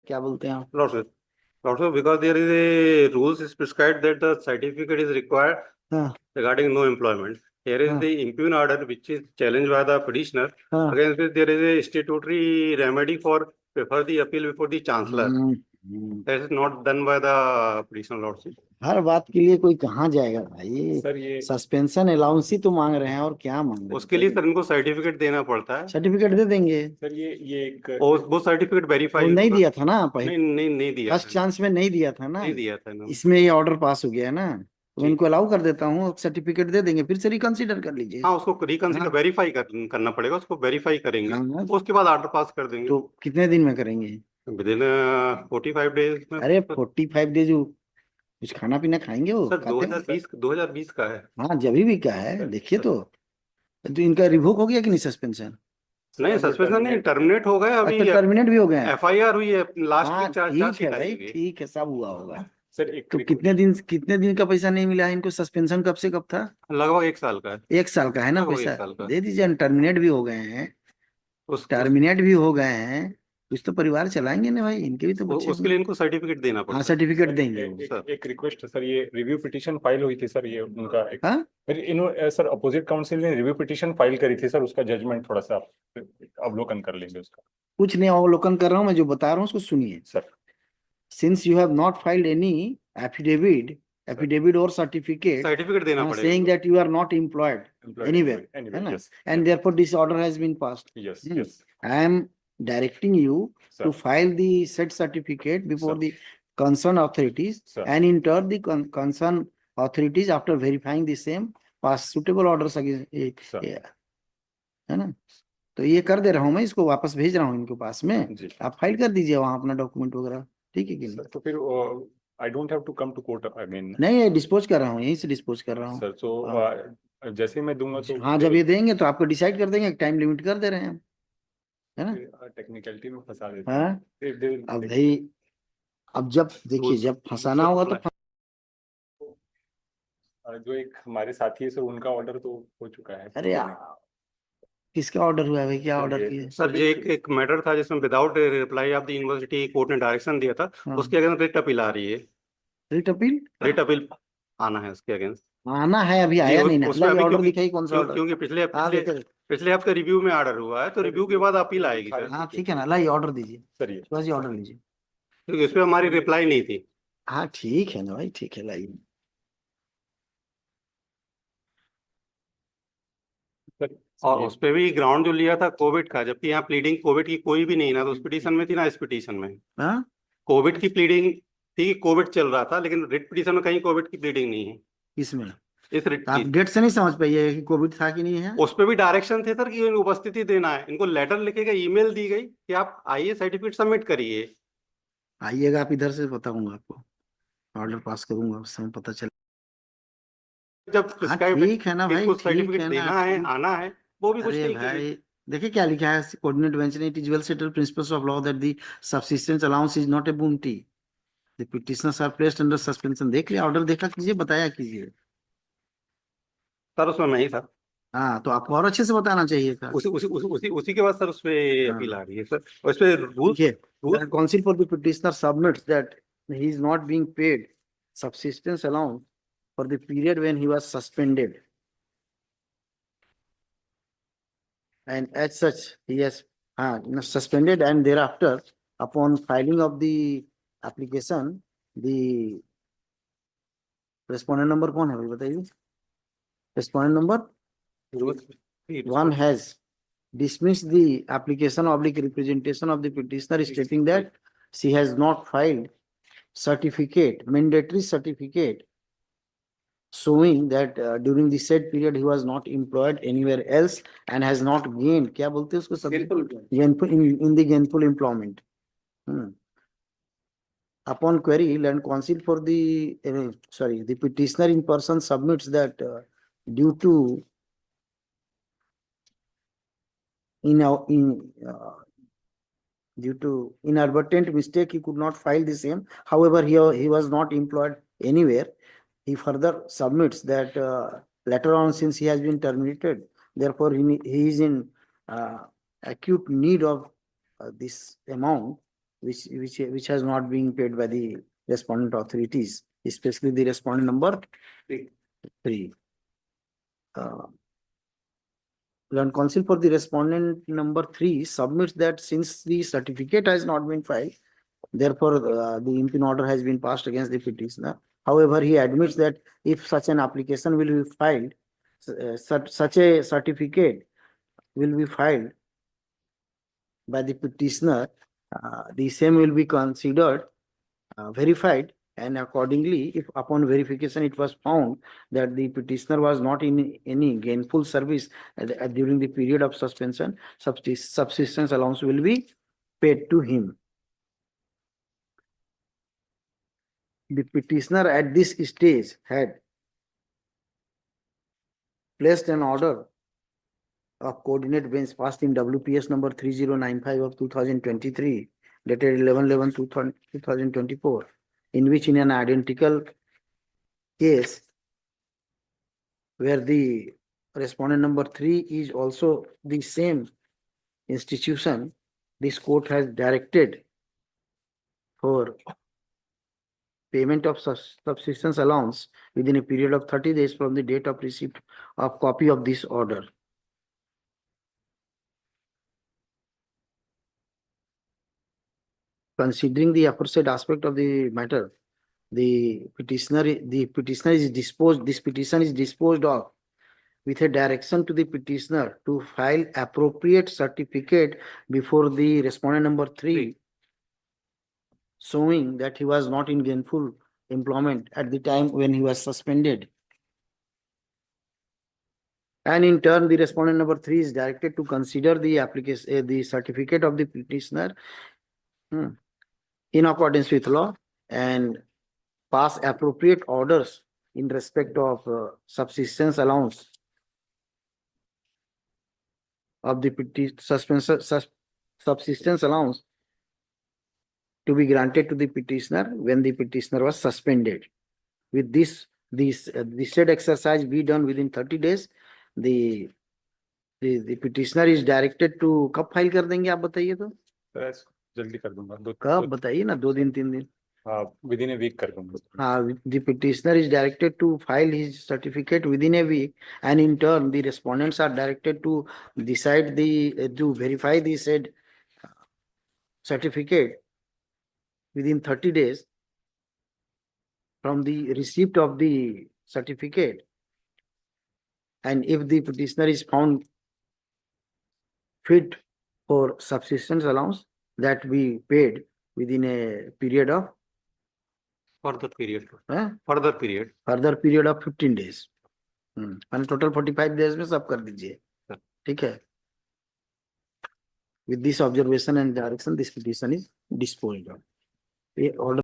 क्या बोलते हैं आप? Lordship. Lordship, because there is a rules is prescribed that the certificate is required हाँ regarding no employment. Here is हाँ the impugn order which is challenged by the petitioner. हाँ। Against this, there is a statutory remedy for prefer the appeal before the chancellor. That is not done by the petitioner, Lordship. हर बात के लिए कोई कहाँ जाएगा भाई? Sir ये suspension allowance ही तो मांग रहे हैं, और क्या मांग रहे हैं? उसके लिए सर इनको सर्टिफिकेट देना पड़ता है सर्टिफिकेट दे देंगे। सर ये एक और वो सर्टिफिकेट वो वेरीफाई नहीं दिया था ना नहीं पहले, नहीं नहीं दिया फर्स्ट था, चांस में नहीं दिया था ना, नहीं दिया था ना। इसमें ये ऑर्डर पास हो गया है ना, तो मैं जी। इनको अलाउ कर देता हूँ, सर्टिफिकेट दे देंगे, फिर से रिकंसिडर कर लीजिए। हाँ, उसको रिकंसिडर हाँ वेरीफाई करना पड़ेगा, उसको वेरीफाई करेंगे, हाँ, उसके बाद ऑर्डर पास कर देंगे तो कितने दिन में करेंगे? विद इन 45 डेज में। अरे 45 डेज कुछ खाना पीना खाएंगे? वो सर खाते हैं? 2020 का है। हाँ जब भी का है, देखिए तो इनका रिवोक हो गया कि नहीं सस्पेंशन? नहीं, सस्पेंशन नहीं, टर्मिनेट हो गया अभी। अच्छा टर्मिनेट भी हो गया है। एफआईआर हुई है, लास्ट हाँ वीक चार्ज ठीक है शीट भाई, आई हुई है। ठीक है, सब हुआ होगा। सर एक तो कितने दिन का पैसा नहीं मिला है इनको? सस्पेंशन कब से कब था? लगभग 1 साल का है। 1 साल का है ना लगभग पैसा? 1 साल का। दे दीजिए, टर्मिनेट भी हो गए हैं, टर्मिनेट भी हो गए हैं, कुछ तो परिवार चलाएंगे ना भाई, इनके भी तो बच्चे उसके लिए इनको सर्टिफिकेट देना हाँ पड़ता है। सर्टिफिकेट देंगे वो। एक रिक्वेस्ट है सर, ये रिव्यू पिटीशन फाइल हुई थी सर, ये उनका एक हाँ फिर इन्होंने सर अपोजिट काउंसिल ने रिव्यू पिटीशन फाइल करी थी सर, उसका जजमेंट थोड़ा सा आप अवलोकन कर लेंगे उसका। कुछ नहीं अवलोकन कर रहा हूँ, मैं जो बता रहा हूँ उसको सुनिए। Sir since you have not filed any affidavit और सर्टिफिकेट देना पड़ेगा saying that you are not employed anywhere, है ना? yes, And therefore this order has been passed. yes, Hmm. yes, I am directing you sir. to file the said certificate before Sir. the concerned authorities, Sir. and in turn the concerned authorities after verifying the same pass suitable orders against Sir. है ना? तो ये कर दे रहा हूँ मैं, इसको वापस भेज रहा हूँ इनके पास में, जी। आप फाइल कर दीजिए वहां अपना डॉक्यूमेंट वगैरह, ठीक है कि नहीं? सर तो फिर I don't have to come to court again? नहीं, डिस्पोज कर रहा हूँ, यहीं से डिस्पोज कर रहा हूँ सर तो जैसे ही मैं दूंगा तो हाँ, जब ये देंगे तो आपको डिसाइड कर देंगे, टाइम लिमिट कर दे रहे हैं हम, है ना? टेक्निकलिटी में फंसा देते हाँ हैं। अब भाई, अब जब देखिए जब फंसाना होगा तो जो एक हमारे साथी है सर, उनका ऑर्डर तो हो चुका है। अरे किसका ऑर्डर हुआ है भाई? क्या ऑर्डर किया? सर ये एक मैटर था जिसमें without reply off the university court ने डायरेक्शन दिया था, उसके अगेंस्ट रिट अपील आ रही है। रिट अपील आना है उसके अगेंस्ट, आना है, अभी आया नहीं ना। उसमें अभी ऑर्डर दिखाई कौन सा ऑर्डर? क्योंकि पिछले हफ्ते रिव्यू में ऑर्डर हुआ है, तो रिव्यू के बाद अपील आएगी सर। हाँ ठीक है ना, लाइए ऑर्डर दीजिए सर, ये बस, ये ऑर्डर लीजिए। क्योंकि उसमें हमारी रिप्लाई नहीं थी। हाँ ठीक है ना भाई, ठीक है, लाइए। और उस पे भी ग्राउंड जो लिया था कोविड का, जबकि यहाँ प्लीडिंग कोविड की कोई भी नहीं ना, तो उस पिटीशन में थी ना इस पिटीशन में हाँ कोविड की प्लीडिंग थी, कोविड चल रहा था, लेकिन रिट पिटीशन में कहीं कोविड की प्लीडिंग नहीं है। इसमें इस रिट आप डेट से नहीं समझ पाइए कि कोविड था कि नहीं है? उस पे भी डायरेक्शन थे सर कि उपस्थिति देना है, इनको लेटर लिखेगा, ईमेल दी गई कि आप आइए सर्टिफिकेट सबमिट करिए। आइएगा आप इधर से, बताऊंगा आपको, ऑर्डर पास करूंगा, उस समय पता चले। जब ठीक है ना भाई, ठीक सर्टिफिकेट है देना है, आना है, वो भी कुछ अरे नहीं भाई देखिए क्या लिखा है, कोऑर्डिनेट बेंच ने, it is well settled principles of law that the subsistence allowance is not a bounty. The petitioners are placed under suspension. देख लिया ऑर्डर, देखा कीजिए, बताया कीजिए। सर, उसमें नहीं था। हाँ तो आपको और अच्छे से बताना चाहिए था। उसी के बाद सर उस पे अपील आ रही है सर, और इस पे rule counsel for the petitioner submits that he is not being paid subsistence allowance for the period when he was suspended, and as such he has suspended, and thereafter upon filing of the application, the respondent number कौन है भाई बताइए? Respondent number 1 has dismissed the application oblique representation of the petitioner, stating that she has not filed mandatory certificate showing that during the said period he was not employed anywhere else and has not gained, क्या बोलते हैं उसको सब, in the gainful employment. Upon query, land counsel for the the petitioner in person submits that due to due to inadvertent mistake he could not file the same. However, he was not employed anywhere. He further submits that later on, since he has been terminated, therefore he is in acute need of this amount. which has not been paid by the respondent authorities, especially the respondent number three. Learned counsel for the respondent number 3 submits that since the certificate has not been filed, therefore the impugn order has been passed against the petitioner. However, he admits that if such an application will be filed, such a certificate will be filed by the petitioner, the same will be considered verified, and accordingly, if upon verification it was found that the petitioner was not in any gainful service during the period of suspension, subsistence allowance will be paid to him. The petitioner at this stage had placed an order of coordinate bench passed in WPS number 3095 of 2023, dated 11/11/2024, in which in an identical case where the respondent number 3 is also the same institution, this court has directed for payment of subsistence allowance within a period of 30 days from the date of receipt of copy of this order. Considering the aforesaid aspect of the matter, the petitioner is disposed, this petition is disposed of with a direction to the petitioner to file appropriate certificate before the respondent number 3, showing that he was not in gainful employment at the time when he was suspended. And in turn, the respondent number 3 is directed to consider the application, the certificate of the petitioner in accordance with law and pass appropriate orders in respect of subsistence allowance of the subsistence allowance to be granted to the petitioner when the petitioner was suspended. With this said exercise be done within 30 days. The petitioner is directed to कब file कर देंगे आप बताइए तो? जल्दी कर दूंगा, कब बताइए ना, 2 दिन 3 दिन? within a week कर दूंगा. The petitioner is directed to file his certificate within a week, and in turn the respondents are directed to decide to verify the said certificate within 30 days from the receipt of the certificate. And if the petitioner is found fit for subsistence allowance, that be paid within a period of further period further period of 15 days. And total 45 days में सब कर दीजिए. ठीक है. With this observation and direction, this petition is disposed of. Order